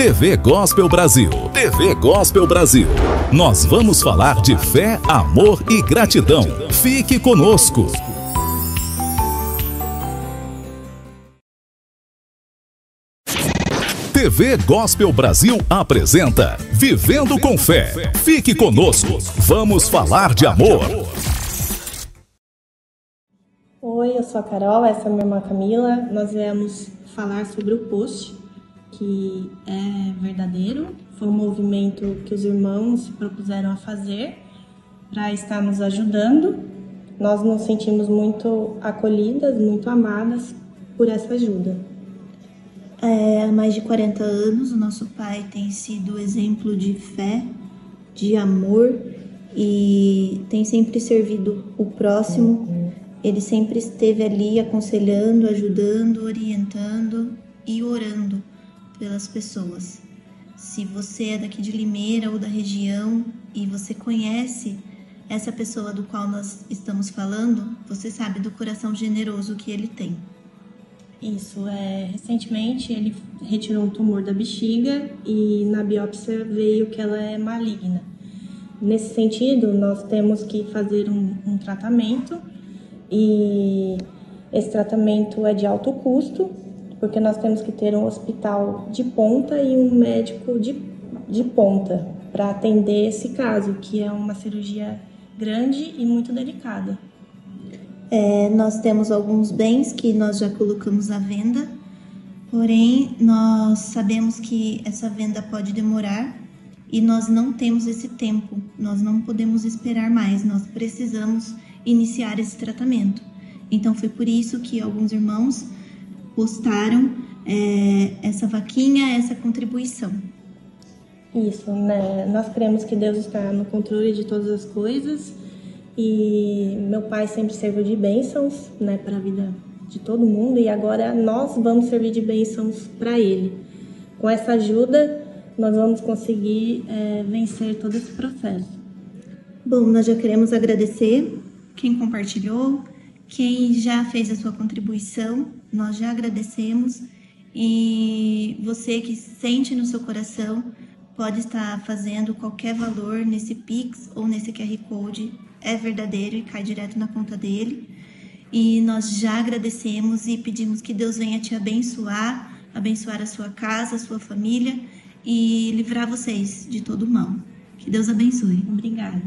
TV Gospel Brasil. TV Gospel Brasil. Nós vamos falar de fé, amor e gratidão. Fique conosco. TV Gospel Brasil apresenta Vivendo com Fé. Fique conosco. Vamos falar de amor. Oi, eu sou a Carol, essa é a minha irmã Camila. Nós viemos falar sobre o post, que é verdadeiro. Foi um movimento que os irmãos se propuseram a fazer para estar nos ajudando. Nós nos sentimos muito acolhidas, muito amadas por essa ajuda. Há mais de 40 anos, o nosso pai tem sido exemplo de fé, de amor e tem sempre servido o próximo. Ele sempre esteve ali aconselhando, ajudando, orientando e orando pelas pessoas. Se você é daqui de Limeira ou da região e você conhece essa pessoa do qual nós estamos falando, você sabe do coração generoso que ele tem. Isso, recentemente ele retirou um tumor da bexiga e na biópsia veio que ela é maligna. Nesse sentido, nós temos que fazer um tratamento e esse tratamento é de alto custo, porque nós temos que ter um hospital de ponta e um médico de ponta para atender esse caso, que é uma cirurgia grande e muito delicada. Nós temos alguns bens que nós já colocamos à venda, porém nós sabemos que essa venda pode demorar e nós não temos esse tempo, nós não podemos esperar mais, nós precisamos iniciar esse tratamento. Então foi por isso que alguns irmãos postaram essa vaquinha, essa contribuição. Isso, né? Nós cremos que Deus está no controle de todas as coisas. E meu pai sempre serviu de bênçãos, né, para a vida de todo mundo, e agora nós vamos servir de bênçãos para ele. Com essa ajuda, nós vamos conseguir vencer todo esse processo. Bom, nós já queremos agradecer quem compartilhou, quem já fez a sua contribuição, nós já agradecemos, e você que sente no seu coração pode estar fazendo qualquer valor nesse Pix ou nesse QR Code. É verdadeiro e cai direto na conta dele. E nós já agradecemos e pedimos que Deus venha te abençoar, abençoar a sua casa, a sua família e livrar vocês de todo mal. Que Deus abençoe. Obrigada.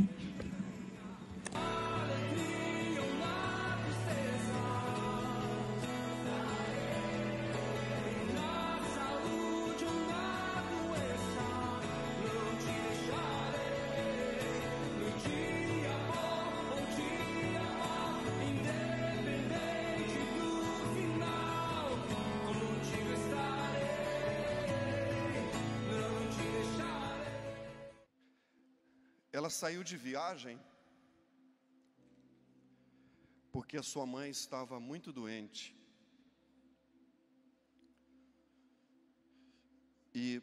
Ela saiu de viagem porque a sua mãe estava muito doente. E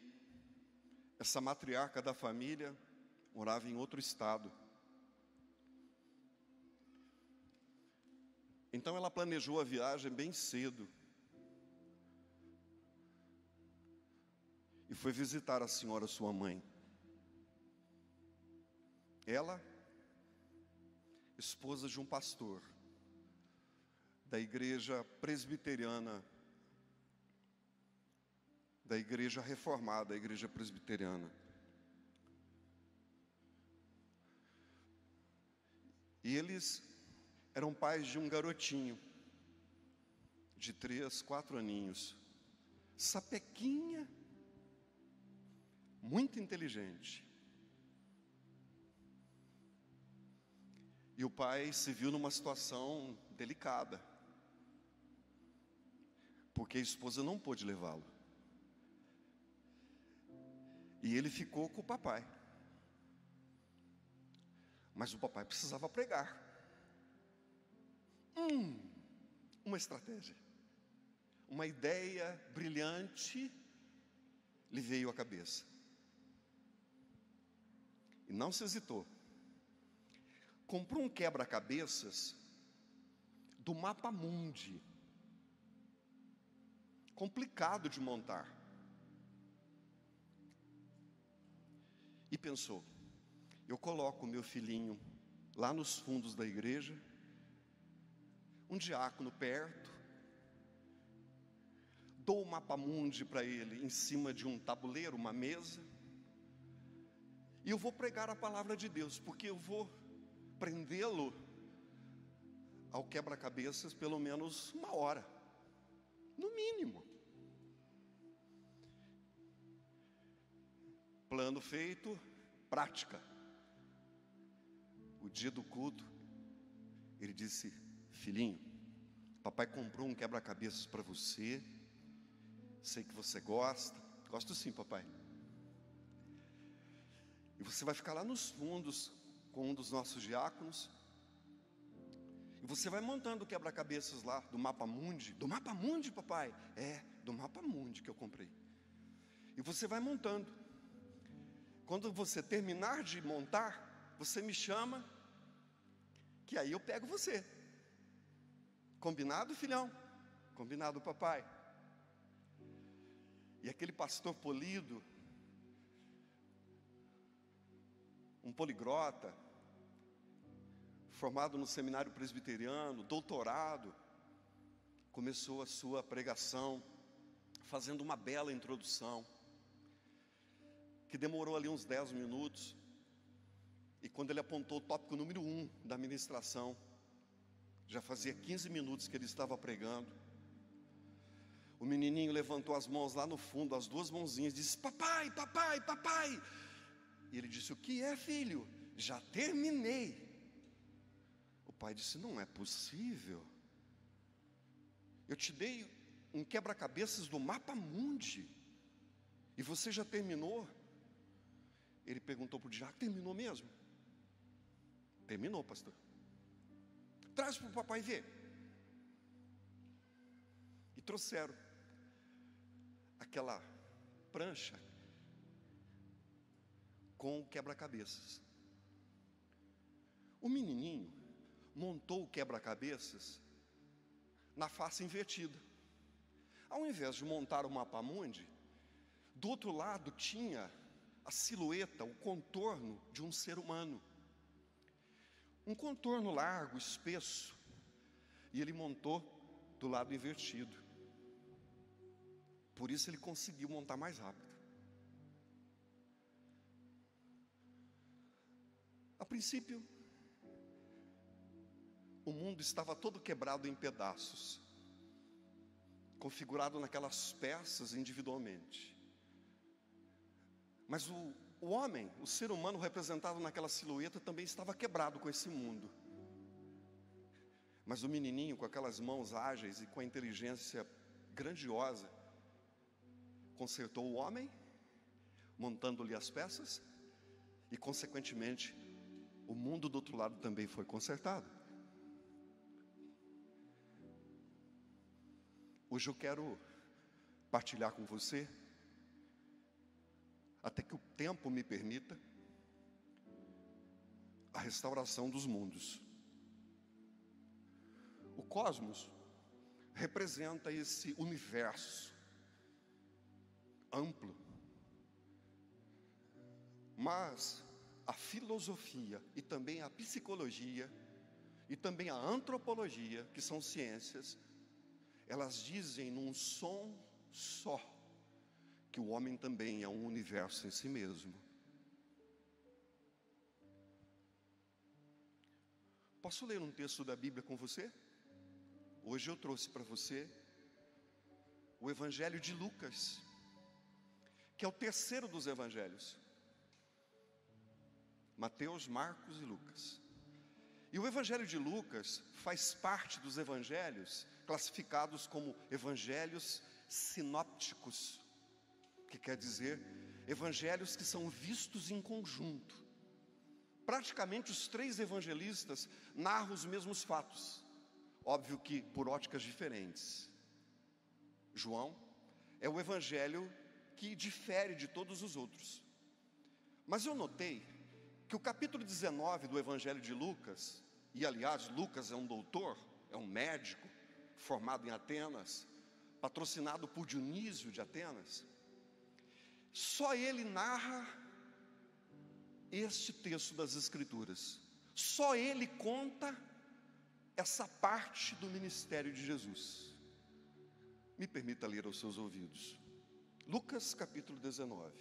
essa matriarca da família morava em outro estado. Então ela planejou a viagem bem cedo e foi visitar a senhora, sua mãe. Ela, esposa de um pastor da igreja presbiteriana, da igreja reformada, da igreja presbiteriana. E eles eram pais de um garotinho, de 3, 4 aninhos, sapequinha, muito inteligente. E o pai se viu numa situação delicada, porque a esposa não pôde levá-lo. E ele ficou com o papai. Mas o papai precisava pregar. Uma estratégia, uma ideia brilhante lhe veio à cabeça. E não se hesitou. Comprou um quebra-cabeças do mapa mundi, complicado de montar. e pensou: eu coloco o meu filhinho lá nos fundos da igreja, um diácono perto, dou o mapa mundi para ele em cima de um tabuleiro, uma mesa, e eu vou pregar a palavra de Deus, porque eu vou prendê-lo ao quebra-cabeças pelo menos 1 hora, no mínimo. Plano feito, prática. O dia do culto, ele disse: filhinho, papai comprou um quebra-cabeças para você, sei que você gosta. Gosto sim, papai. E você vai ficar lá nos fundos com um dos nossos diáconos, e você vai montando o quebra-cabeças lá do mapa mundi. Do mapa mundi, papai? É, do mapa mundi que eu comprei. E você vai montando. Quando você terminar de montar, você me chama, que aí eu pego você. Combinado, filhão? Combinado, papai. E aquele pastor polido, um poliglota, formado no seminário presbiteriano, doutorado, começou a sua pregação, fazendo uma bela introdução, que demorou ali uns 10 minutos, e quando ele apontou o tópico número 1 da ministração, já fazia 15 minutos que ele estava pregando. O menininho levantou as mãos lá no fundo, as 2 mãozinhas, e disse: papai, papai, papai. E ele disse: o que é, filho? Já terminei. O pai disse: não é possível, eu te dei um quebra-cabeças do mapa mundi, e você já terminou? Ele perguntou para o diácono: terminou mesmo? Terminou, pastor. Traz para o papai ver. E trouxeram aquela prancha com o quebra-cabeças. O menininho montou o quebra-cabeças na face invertida. Ao invés de montar o mapa mundi, do outro lado tinha a silhueta, o contorno de um ser humano. Um contorno largo, espesso. E ele montou do lado invertido. Por isso ele conseguiu montar mais rápido. A princípio, o mundo estava todo quebrado em pedaços, configurado naquelas peças individualmente. Mas o homem, o ser humano representado naquela silhueta, também estava quebrado com esse mundo. Mas o menininho, com aquelas mãos ágeis e com a inteligência grandiosa, consertou o homem, montando-lhe as peças, e consequentemente o mundo do outro lado também foi consertado. Hoje eu quero partilhar com você, até que o tempo me permita, a restauração dos mundos. O cosmos representa esse universo amplo, mas a filosofia e também a psicologia e também a antropologia, que são ciências, elas dizem num som só que o homem também é um universo em si mesmo. Posso ler um texto da Bíblia com você? Hoje eu trouxe para você o Evangelho de Lucas, que é o terceiro dos evangelhos: Mateus, Marcos e Lucas. E o Evangelho de Lucas faz parte dos evangelhos classificados como evangelhos sinópticos, que quer dizer evangelhos que são vistos em conjunto. Praticamente os 3 evangelistas narram os mesmos fatos, óbvio que por óticas diferentes. João é o evangelho que difere de todos os outros. Mas eu notei que o capítulo 19 do Evangelho de Lucas, e aliás Lucas é um doutor, é um médico, formado em Atenas, patrocinado por Dionísio de Atenas, só ele narra este texto das Escrituras. Só ele conta essa parte do ministério de Jesus. Me permita ler aos seus ouvidos. Lucas capítulo 19.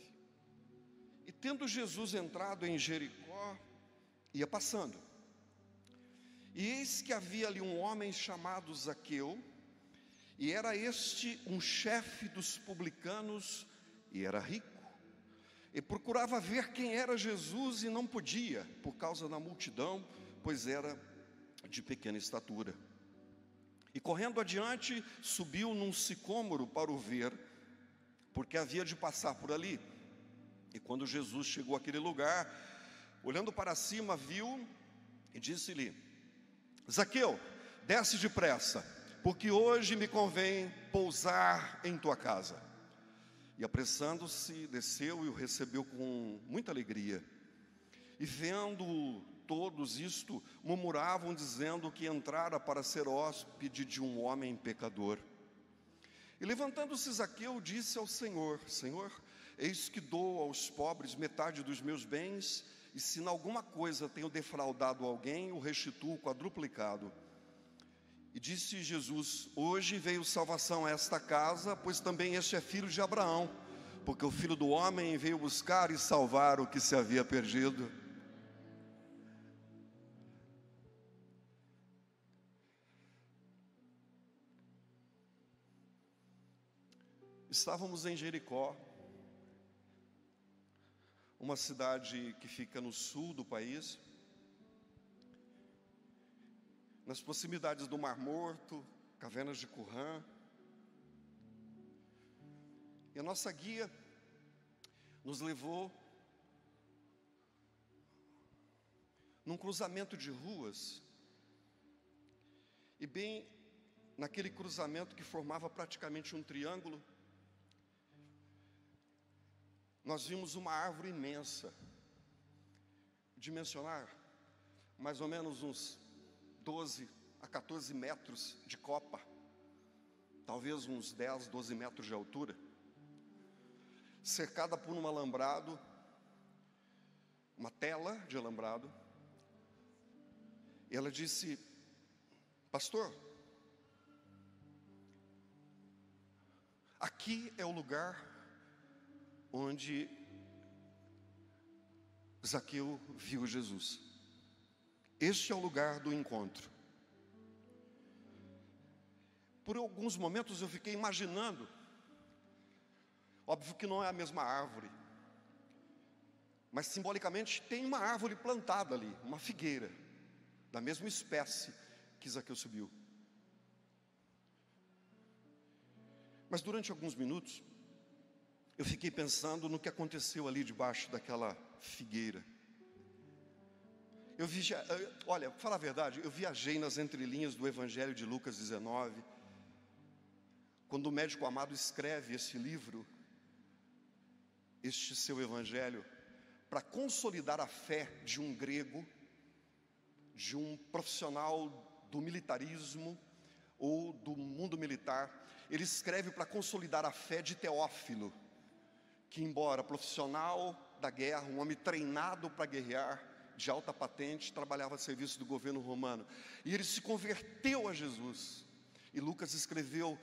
E tendo Jesus entrado em Jericó, ia passando. E eis que havia ali um homem chamado Zaqueu, e era este um chefe dos publicanos, e era rico. E procurava ver quem era Jesus e não podia, por causa da multidão, pois era de pequena estatura. E correndo adiante, subiu num sicômoro para o ver, porque havia de passar por ali. E quando Jesus chegou àquele lugar, olhando para cima, viu e disse-lhe: Zaqueu, desce depressa, porque hoje me convém pousar em tua casa. E apressando-se, desceu e o recebeu com muita alegria. E vendo todos isto, murmuravam, dizendo que entrara para ser hóspede de um homem pecador. E levantando-se Zaqueu, disse ao Senhor: Senhor, eis que dou aos pobres metade dos meus bens, e se em alguma coisa tenho defraudado alguém, o restituo quadruplicado. E disse Jesus: hoje veio salvação a esta casa, pois também este é filho de Abraão, porque o Filho do Homem veio buscar e salvar o que se havia perdido. Estávamos em Jericó, uma cidade que fica no sul do país, nas proximidades do Mar Morto, cavernas de Qumran. E a nossa guia nos levou num cruzamento de ruas, e bem naquele cruzamento que formava praticamente um triângulo, nós vimos uma árvore imensa, dimensionar mais ou menos uns 12 a 14 metros de copa, talvez uns 10, 12 metros de altura, cercada por um alambrado, uma tela de alambrado. E ela disse: pastor, aqui é o lugar onde Zaqueu viu Jesus. Este é o lugar do encontro. Por alguns momentos eu fiquei imaginando, óbvio que não é a mesma árvore, mas simbolicamente tem uma árvore plantada ali, uma figueira, da mesma espécie que Zaqueu subiu. Mas durante alguns minutos, eu fiquei pensando no que aconteceu ali debaixo daquela figueira. Olha, para falar a verdade, eu viajei nas entrelinhas do Evangelho de Lucas 19, quando o médico amado escreve esse livro, este seu Evangelho, para consolidar a fé de um grego, de um profissional do militarismo ou do mundo militar. Ele escreve para consolidar a fé de Teófilo, que embora profissional da guerra, um homem treinado para guerrear, de alta patente, trabalhava a serviço do governo romano, e ele se converteu a Jesus, e Lucas escreveu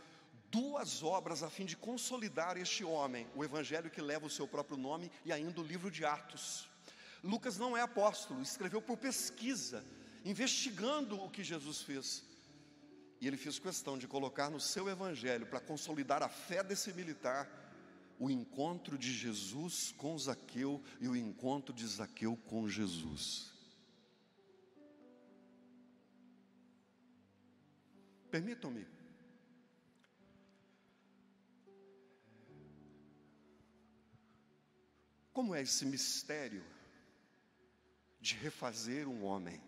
2 obras a fim de consolidar este homem, o Evangelho que leva o seu próprio nome, e ainda o livro de Atos. Lucas não é apóstolo, escreveu por pesquisa, investigando o que Jesus fez, e ele fez questão de colocar no seu Evangelho, para consolidar a fé desse militar, o encontro de Jesus com Zaqueu e o encontro de Zaqueu com Jesus. Permitam-me como é esse mistério de refazer um homem?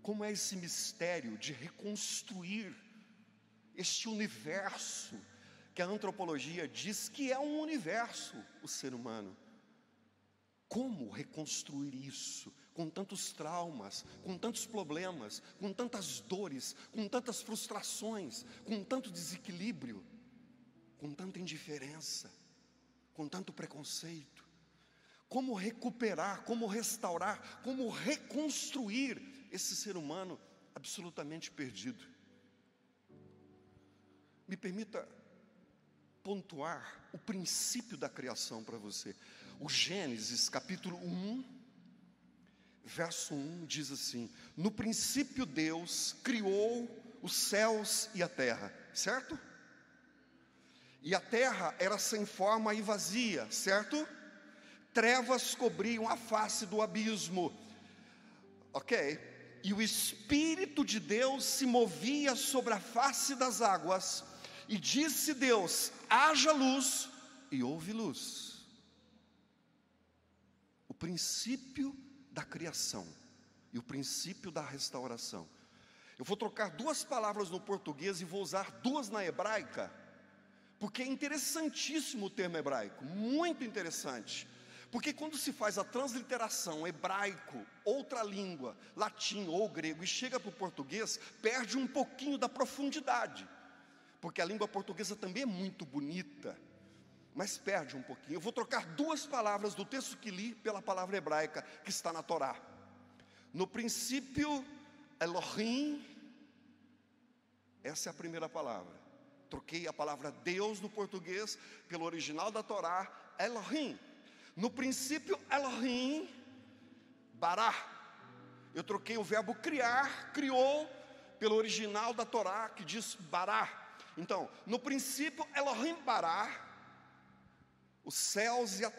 Como é esse mistério de reconstruir este universo que a antropologia diz que é um universo, o ser humano? Como reconstruir isso, com tantos traumas, com tantos problemas, com tantas dores, com tantas frustrações, com tanto desequilíbrio, com tanta indiferença, com tanto preconceito? como recuperar, como restaurar, como reconstruir esse ser humano absolutamente perdido. Me permita pontuar o princípio da criação para você. O Gênesis capítulo 1, verso 1 diz assim: no princípio Deus criou os céus e a terra, certo? E a terra era sem forma e vazia, certo? Trevas cobriam a face do abismo, ok? E o Espírito de Deus se movia sobre a face das águas. E disse Deus: haja luz, e houve luz. O princípio da criação e o princípio da restauração. Eu vou trocar duas palavras no português e vou usar duas na hebraica, porque é interessantíssimo o termo hebraico, muito interessante. Porque quando se faz a transliteração hebraico, outra língua, latim ou grego, e chega para o português, perde um pouquinho da profundidade. Porque a língua portuguesa também é muito bonita, mas perde um pouquinho. Eu vou trocar duas palavras do texto que li pela palavra hebraica que está na Torá. No princípio, Elohim, essa é a primeira palavra. Troquei a palavra Deus no português pelo original da Torá, Elohim. No princípio, Elohim, bará. Eu troquei o verbo criar, criou, pelo original da Torá que diz bará. Então, no princípio, Elohim bará os céus e a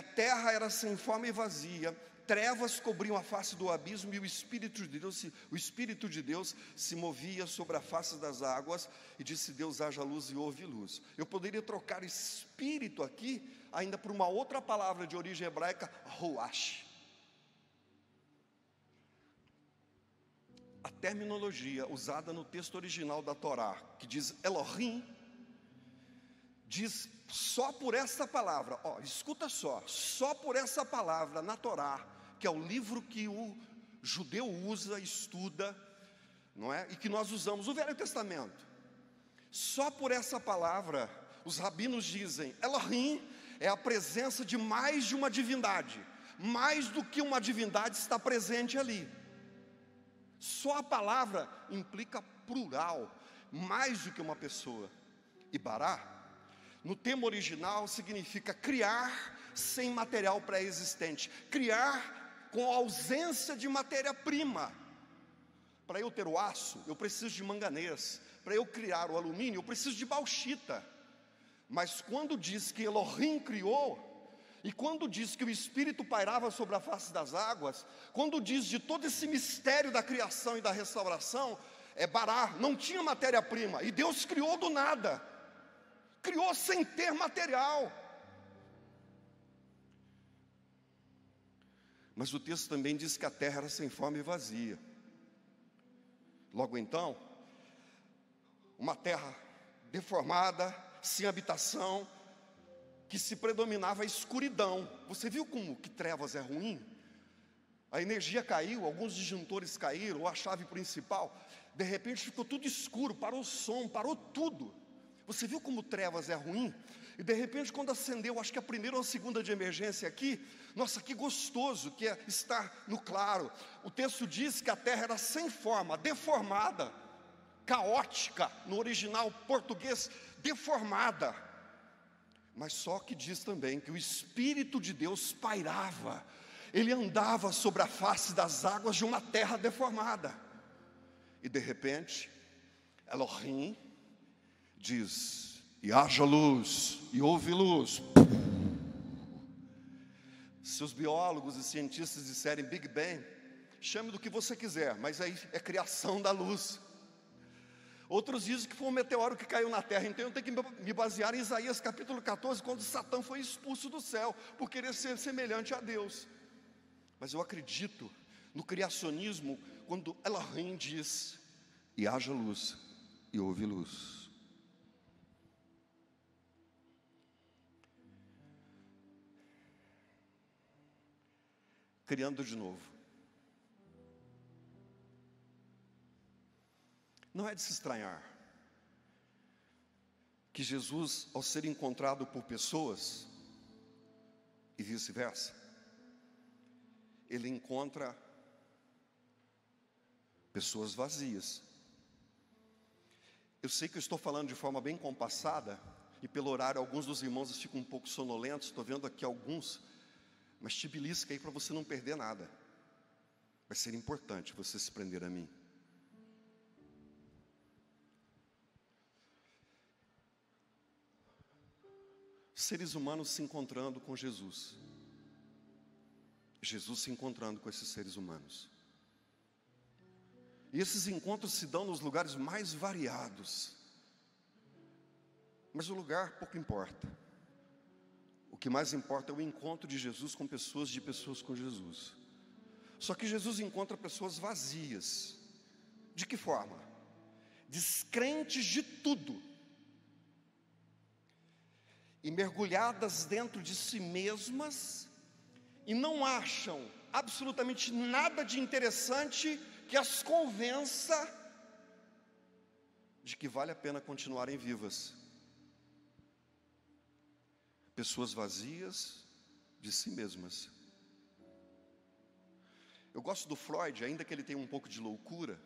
terra era sem forma e vazia, trevas cobriam a face do abismo, e o Espírito de Deus se movia sobre a face das águas, e disse Deus: haja luz, e houve luz. Eu poderia trocar espírito aqui, ainda por uma outra palavra de origem hebraica, ruach. A terminologia usada no texto original da Torá, que diz Elohim, diz só por essa palavra, escuta só por essa palavra na Torá, que é o livro que o judeu usa, estuda, não é? E que nós usamos, o Velho Testamento. Só por essa palavra, os rabinos dizem, Elohim é a presença de mais de uma divindade, mais do que uma divindade está presente ali. Só a palavra implica plural, mais do que uma pessoa. E bará, no termo original, significa criar sem material pré-existente, criar com ausência de matéria-prima. Para eu ter o aço, eu preciso de manganês. Para eu criar o alumínio, eu preciso de bauxita. Mas quando diz que Elohim criou, e quando diz que o Espírito pairava sobre a face das águas, quando diz de todo esse mistério da criação e da restauração, é bará, não tinha matéria-prima, e Deus criou do nada, criou sem ter material. Mas o texto também diz que a terra era sem forma e vazia. Logo então, uma terra deformada, sem habitação, que se predominava a escuridão. Você viu como que trevas é ruim? A energia caiu, alguns disjuntores caíram, ou a chave principal, de repente ficou tudo escuro, parou o som, parou tudo. Você viu como trevas é ruim? E de repente quando acendeu, acho que a primeira ou a segunda de emergência aqui, nossa, que gostoso que é estar no claro. O texto diz que a terra era sem forma, deformada, caótica, no original português, deformada. Mas só que diz também que o Espírito de Deus pairava, ele andava sobre a face das águas de uma terra deformada. E de repente, Elohim diz, e haja luz, e houve luz. Se os biólogos e cientistas disserem Big Bang, chame do que você quiser, mas aí é criação da luz. Outros dizem que foi um meteoro que caiu na terra. Então eu tenho que me basear em Isaías capítulo 14, quando Satã foi expulso do céu, por querer ser semelhante a Deus. Mas eu acredito no criacionismo, quando Elohim diz, e haja luz, e houve luz. Criando de novo. Não é de se estranhar que Jesus, ao ser encontrado por pessoas, e vice-versa. Ele encontra pessoas vazias. Eu sei que eu estou falando de forma bem compassada, e pelo horário alguns dos irmãos ficam um pouco sonolentos. Estou vendo aqui alguns, mas te belisca aí para você não perder nada. Vai ser importante você se prender a mim. Seres humanos se encontrando com Jesus. Jesus se encontrando com esses seres humanos. E esses encontros se dão nos lugares mais variados. Mas o lugar pouco importa. O que mais importa é o encontro de Jesus com pessoas, de pessoas com Jesus. Só que Jesus encontra pessoas vazias. De que forma? Descrentes de tudo. E mergulhadas dentro de si mesmas, e não acham absolutamente nada de interessante que as convença de que vale a pena continuarem vivas. Pessoas vazias de si mesmas. Eu gosto do Freud, ainda que ele tenha um pouco de loucura,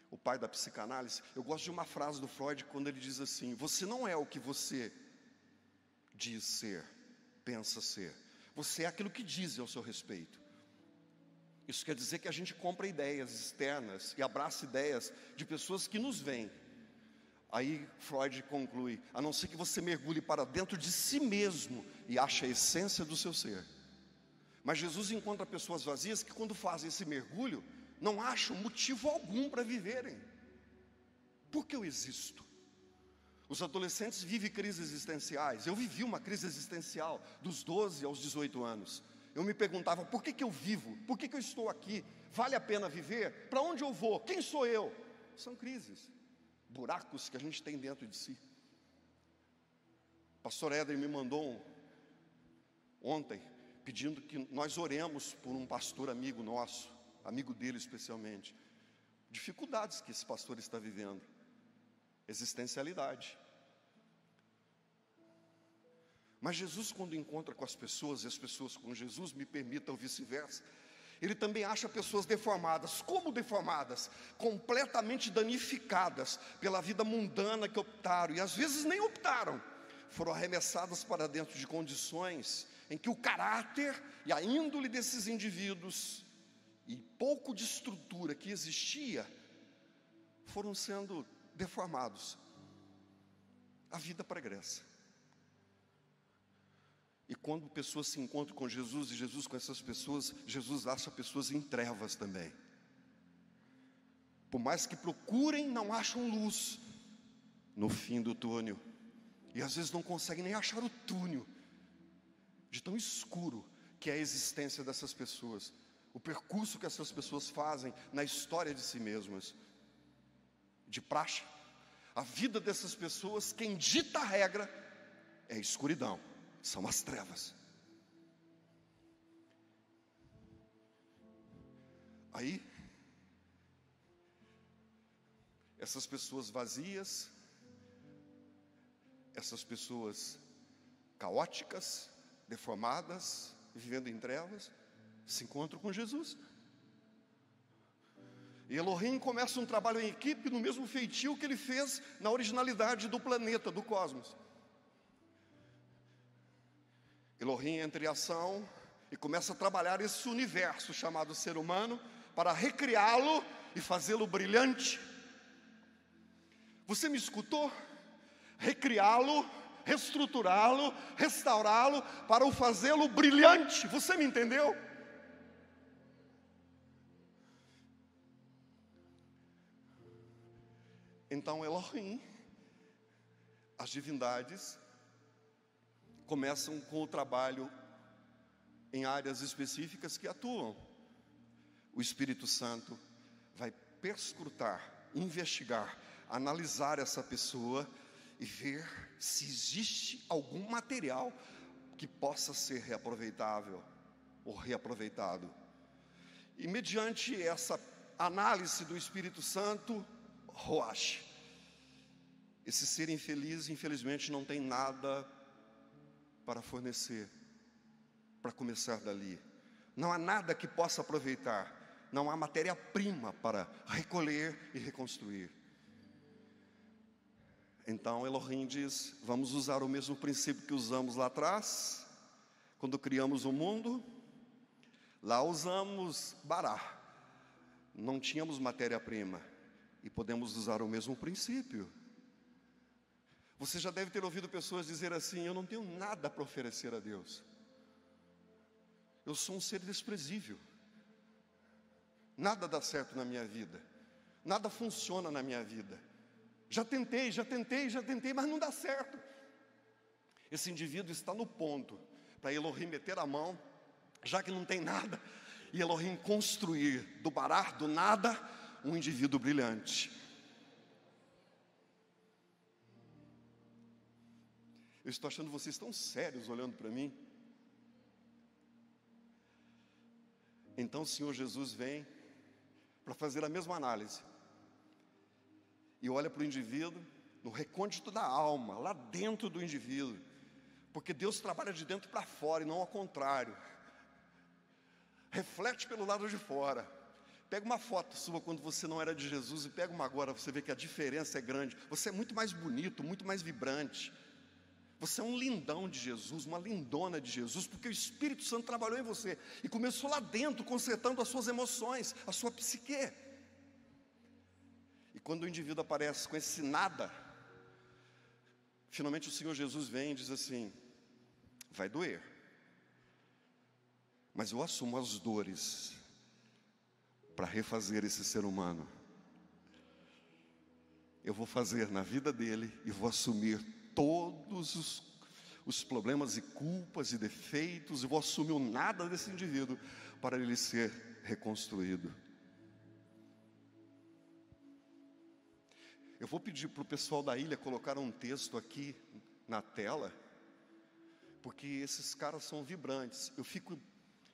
o pai da psicanálise. Eu gosto de uma frase do Freud quando ele diz assim: você não é o que você diz ser, pensa ser. Você é aquilo que dizem ao seu respeito. Isso quer dizer que a gente compra ideias externas e abraça ideias de pessoas que nos veem. Aí Freud conclui: a não ser que você mergulhe para dentro de si mesmo e ache a essência do seu ser. Mas Jesus encontra pessoas vazias que, quando fazem esse mergulho, não acham motivo algum para viverem. Por que eu existo? Os adolescentes vivem crises existenciais. Eu vivi uma crise existencial dos 12 aos 18 anos. Eu me perguntava: por que eu vivo? Por que eu estou aqui? Vale a pena viver? Para onde eu vou? Quem sou eu? São crises, buracos que a gente tem dentro de si. O pastor Éder me mandou ontem pedindo que nós oremos por um pastor amigo nosso, amigo dele especialmente. Dificuldades que esse pastor está vivendo. Existencialidade. Mas Jesus, quando encontra com as pessoas, e as pessoas com Jesus, me permita, ou vice-versa, Ele também acha pessoas deformadas. Como deformadas? Completamente danificadas pela vida mundana que optaram, e às vezes nem optaram, foram arremessadas para dentro de condições em que o caráter e a índole desses indivíduos, e pouco de estrutura que existia, foram sendo deformados. A vida pregressa. E quando pessoas se encontram com Jesus, e Jesus com essas pessoas, Jesus acha pessoas em trevas também. Por mais que procurem, não acham luz no fim do túnel. E às vezes não conseguem nem achar o túnel, de tão escuro que é a existência dessas pessoas. O percurso que essas pessoas fazem na história de si mesmas. De praxe, a vida dessas pessoas, quem dita a regra é a escuridão, são as trevas. Aí, essas pessoas vazias, essas pessoas caóticas, deformadas, vivendo em trevas, se encontram com Jesus. E Elohim começa um trabalho em equipe no mesmo feitio que ele fez na originalidade do planeta, do cosmos. Elohim entra em ação e começa a trabalhar esse universo chamado ser humano para recriá-lo e fazê-lo brilhante. Você me escutou? Recriá-lo, reestruturá-lo, restaurá-lo para o fazê-lo brilhante. Você me entendeu? Então Elohim, as divindades, começam com o trabalho em áreas específicas que atuam. O Espírito Santo vai perscrutar, investigar, analisar essa pessoa e ver se existe algum material que possa ser reaproveitável ou reaproveitado. E mediante essa análise do Espírito Santo, Roach, esse ser infeliz, infelizmente, não tem nada para fornecer. para começar dali. Não há nada que possa aproveitar. Não há matéria-prima para recolher e reconstruir. Então Elohim diz, vamos usar o mesmo princípio que usamos lá atrás, quando criamos o mundo. Lá usamos Bará, não tínhamos matéria-prima, e podemos usar o mesmo princípio. Você já deve ter ouvido pessoas dizer assim, eu não tenho nada para oferecer a Deus. Eu sou um ser desprezível. Nada dá certo na minha vida. Nada funciona na minha vida. Já tentei, mas não dá certo. Esse indivíduo está no ponto para Elohim meter a mão, já que não tem nada, e Elohim construir do Bará, do nada, um indivíduo brilhante. Eu estou achando vocês tão sérios olhando para mim. Então o Senhor Jesus vem para fazer a mesma análise. E olha para o indivíduo, no recôndito da alma, lá dentro do indivíduo. Porque Deus trabalha de dentro para fora e não ao contrário. Reflete pelo lado de fora. Pega uma foto sua quando você não era de Jesus e pega uma agora, você vê que a diferença é grande. Você é muito mais bonito, muito mais vibrante. Você é um lindão de Jesus, uma lindona de Jesus, porque o Espírito Santo trabalhou em você e começou lá dentro, consertando as suas emoções, a sua psique. E quando o indivíduo aparece com esse nada, finalmente o Senhor Jesus vem e diz assim, vai doer, mas eu assumo as dores para refazer esse ser humano. Eu vou fazer na vida dele e vou assumir todos os problemas e culpas e defeitos, e vou assumir o nada desse indivíduo para ele ser reconstruído. Eu vou pedir para o pessoal da ilha colocar um texto aqui na tela, porque esses caras são vibrantes. Eu fico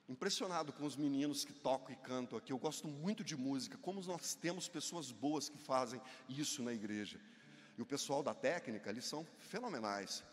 impressionado com os meninos que tocam e cantam aqui. Eu gosto muito de música, como nós temos pessoas boas que fazem isso na igreja. E o pessoal da técnica, eles são fenomenais.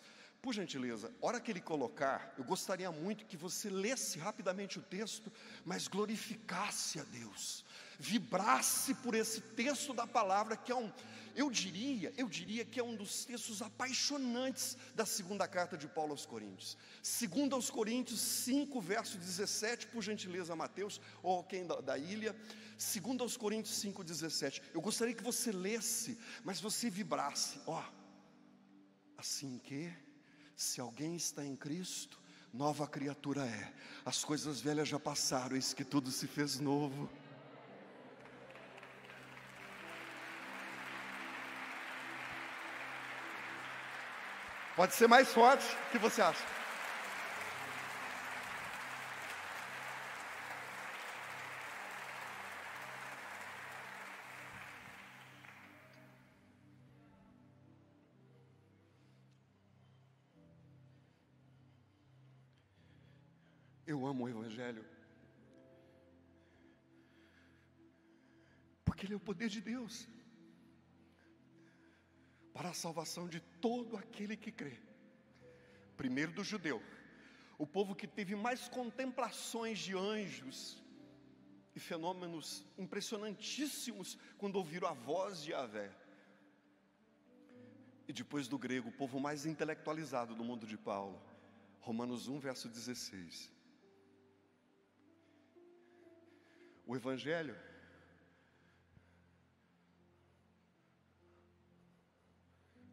Por gentileza, hora que ele colocar, eu gostaria muito que você lesse rapidamente o texto, mas glorificasse a Deus, vibrasse por esse texto da palavra, que é eu diria que é um dos textos apaixonantes da segunda carta de Paulo aos Coríntios. 2 aos Coríntios 5, verso 17, por gentileza, Mateus, ou alguém da ilha. 2 aos Coríntios 5, 17. Eu gostaria que você lesse, mas você vibrasse. Assim que, se alguém está em Cristo, nova criatura é. As coisas velhas já passaram, eis que tudo se fez novo. Pode ser mais forte, o que você acha? Eu amo o Evangelho, porque ele é o poder de Deus para a salvação de todo aquele que crê. Primeiro do judeu, o povo que teve mais contemplações de anjos e fenômenos impressionantíssimos quando ouviram a voz de Yahvé. E depois do grego, o povo mais intelectualizado do mundo de Paulo. Romanos 1, verso 16. O Evangelho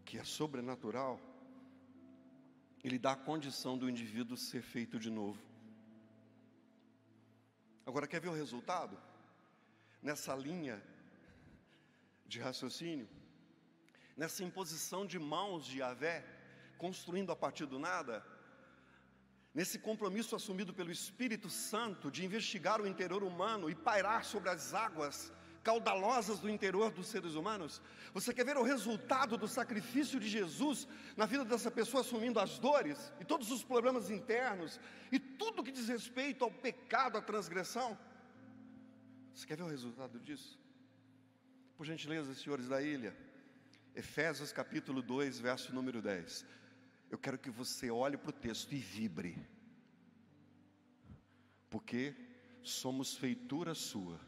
que é sobrenatural, ele dá a condição do indivíduo ser feito de novo. Agora, quer ver o resultado? Nessa linha de raciocínio, nessa imposição de mãos de Yahvé, construindo a partir do nada, nesse compromisso assumido pelo Espírito Santo de investigar o interior humano e pairar sobre as águas caudalosas do interior dos seres humanos. Você quer ver o resultado do sacrifício de Jesus na vida dessa pessoa, assumindo as dores e todos os problemas internos e tudo que diz respeito ao pecado, à transgressão? Você quer ver o resultado disso? Por gentileza, senhores da ilha, Efésios capítulo 2, verso número 10. Eu quero que você olhe para o texto e vibre. Porque somos feitura sua,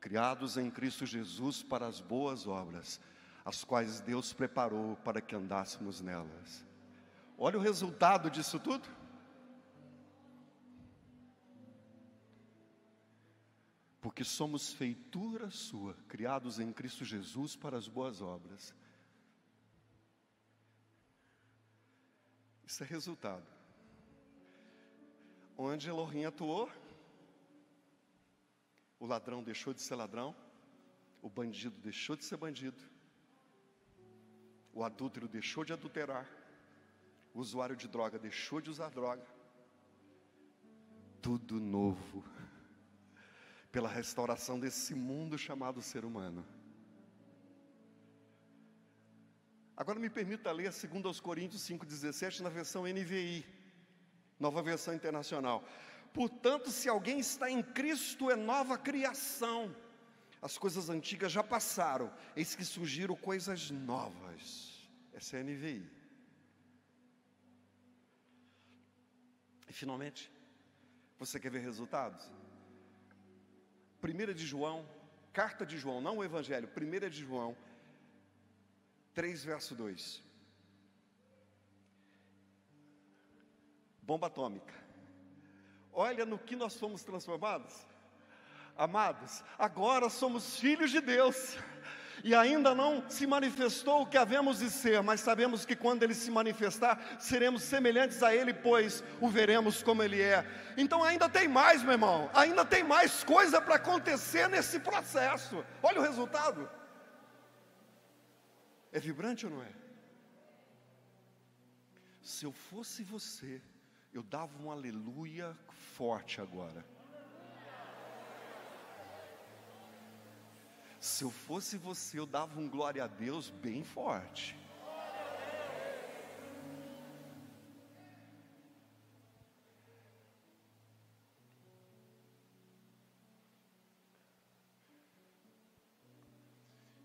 criados em Cristo Jesus para as boas obras, as quais Deus preparou para que andássemos nelas. Olha o resultado disso tudo. Porque somos feitura sua, criados em Cristo Jesus para as boas obras. Isso é resultado. Onde Elohim atuou, o ladrão deixou de ser ladrão, o bandido deixou de ser bandido, o adúltero deixou de adulterar, o usuário de droga deixou de usar droga. Tudo novo, pela restauração desse mundo chamado ser humano. Agora me permita ler 2 Coríntios 5,17 na versão NVI, Nova Versão Internacional. Portanto, se alguém está em Cristo, é nova criação. As coisas antigas já passaram, eis que surgiram coisas novas. Essa é a NVI. E finalmente, você quer ver resultados? 1 de João, carta de João, não o Evangelho, 1 de João, 3, verso 2. Bomba atômica. Olha no que nós fomos transformados. Amados, agora somos filhos de Deus. E ainda não se manifestou o que havemos de ser, mas sabemos que quando Ele se manifestar, seremos semelhantes a Ele, pois o veremos como Ele é. Então ainda tem mais, meu irmão, ainda tem mais coisa para acontecer nesse processo. Olha o resultado. É vibrante ou não é? Se eu fosse você, eu dava um aleluia forte agora. Se eu fosse você, eu dava um glória a Deus bem forte.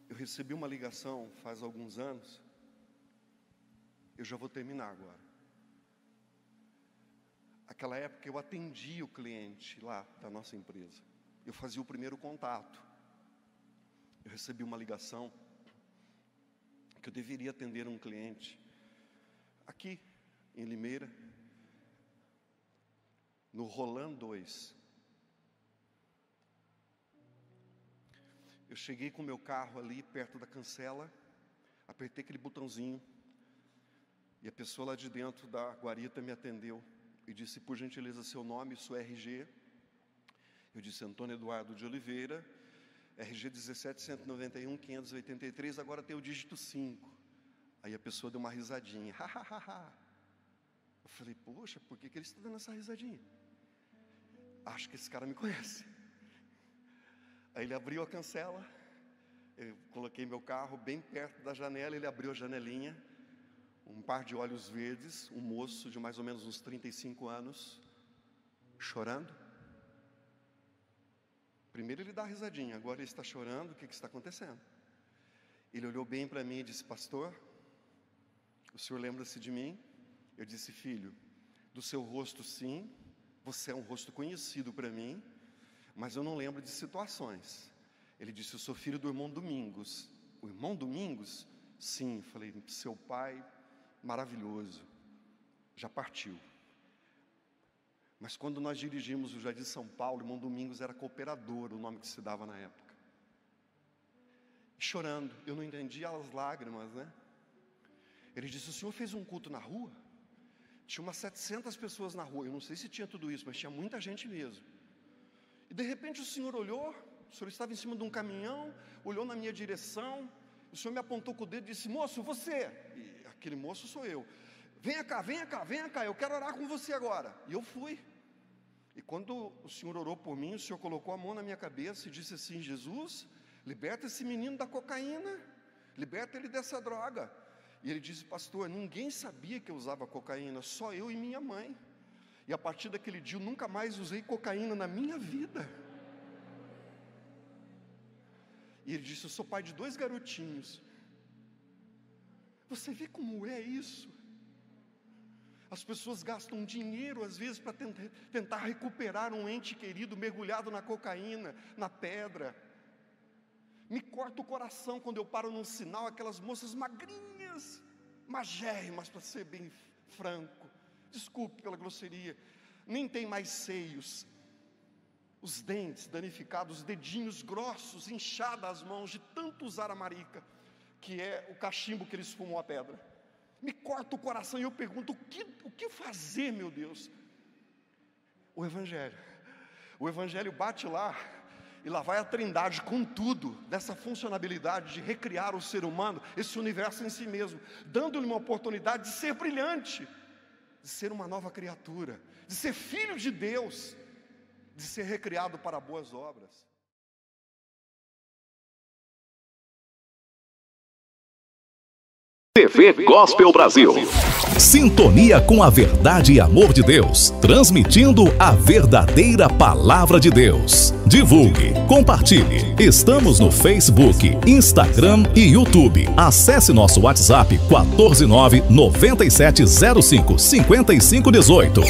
Eu recebi uma ligação faz alguns anos. Eu já vou terminar agora. Aquela época eu atendia o cliente lá da nossa empresa. Eu fazia o primeiro contato. Eu recebi uma ligação que eu deveria atender um cliente aqui em Limeira, no Roland 2. Eu cheguei com o meu carro ali perto da cancela, apertei aquele botãozinho e a pessoa lá de dentro da guarita me atendeu e disse: por gentileza, seu nome, sua RG. Eu disse: Antônio Eduardo de Oliveira, RG 17.191.583, agora tem o dígito 5. Aí a pessoa deu uma risadinha. Eu falei: poxa, por que ele está dando essa risadinha? Acho que esse cara me conhece. Aí ele abriu a cancela, eu coloquei meu carro bem perto da janela, ele abriu a janelinha, um par de olhos verdes, um moço de mais ou menos uns 35 anos, chorando. Primeiro ele dá a risadinha, agora ele está chorando, o que está acontecendo? Ele olhou bem para mim e disse: pastor, o senhor lembra-se de mim? Eu disse: filho, do seu rosto sim, você é um rosto conhecido para mim, mas eu não lembro de situações. Ele disse: eu sou filho do irmão Domingos. O irmão Domingos? Sim. Falei: seu pai, maravilhoso, já partiu. Mas quando nós dirigimos o Jardim São Paulo, o irmão Domingos era cooperador, o nome que se dava na época. Chorando, eu não entendia as lágrimas, né? Ele disse: o senhor fez um culto na rua? Tinha umas 700 pessoas na rua, eu não sei se tinha tudo isso, mas tinha muita gente mesmo. E de repente o senhor olhou, o senhor estava em cima de um caminhão, olhou na minha direção, o senhor me apontou com o dedo e disse: moço, você. E aquele moço sou eu. Venha cá, venha cá, venha cá, eu quero orar com você agora. E eu fui. E quando o senhor orou por mim, o senhor colocou a mão na minha cabeça e disse assim: Jesus, liberta esse menino da cocaína, liberta ele dessa droga. E ele disse: pastor, ninguém sabia que eu usava cocaína, só eu e minha mãe. E a partir daquele dia eu nunca mais usei cocaína na minha vida. E ele disse: eu sou pai de 2 garotinhos. Você vê como é isso? As pessoas gastam dinheiro, às vezes, para tentar recuperar um ente querido mergulhado na cocaína, na pedra. Me corta o coração quando eu paro num sinal, aquelas moças magrinhas, magérrimas, para ser bem franco. Desculpe pela grosseria. Nem tem mais seios. Os dentes danificados, os dedinhos grossos, inchadas as mãos de tanto usar a marica, que é o cachimbo que eles fumam a pedra. Me corta o coração e eu pergunto, o que fazer, meu Deus? O Evangelho bate lá, e lá vai a Trindade com tudo, dessa funcionalidade de recriar o ser humano, esse universo em si mesmo, dando-lhe uma oportunidade de ser brilhante, de ser uma nova criatura, de ser filho de Deus, de ser recriado para boas obras. TV Gospel Brasil. Sintonia com a verdade e amor de Deus, transmitindo a verdadeira palavra de Deus. Divulgue, compartilhe. Estamos no Facebook, Instagram e YouTube. Acesse nosso WhatsApp 149-9705-5518.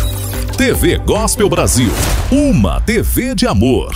TV Gospel Brasil, uma TV de amor.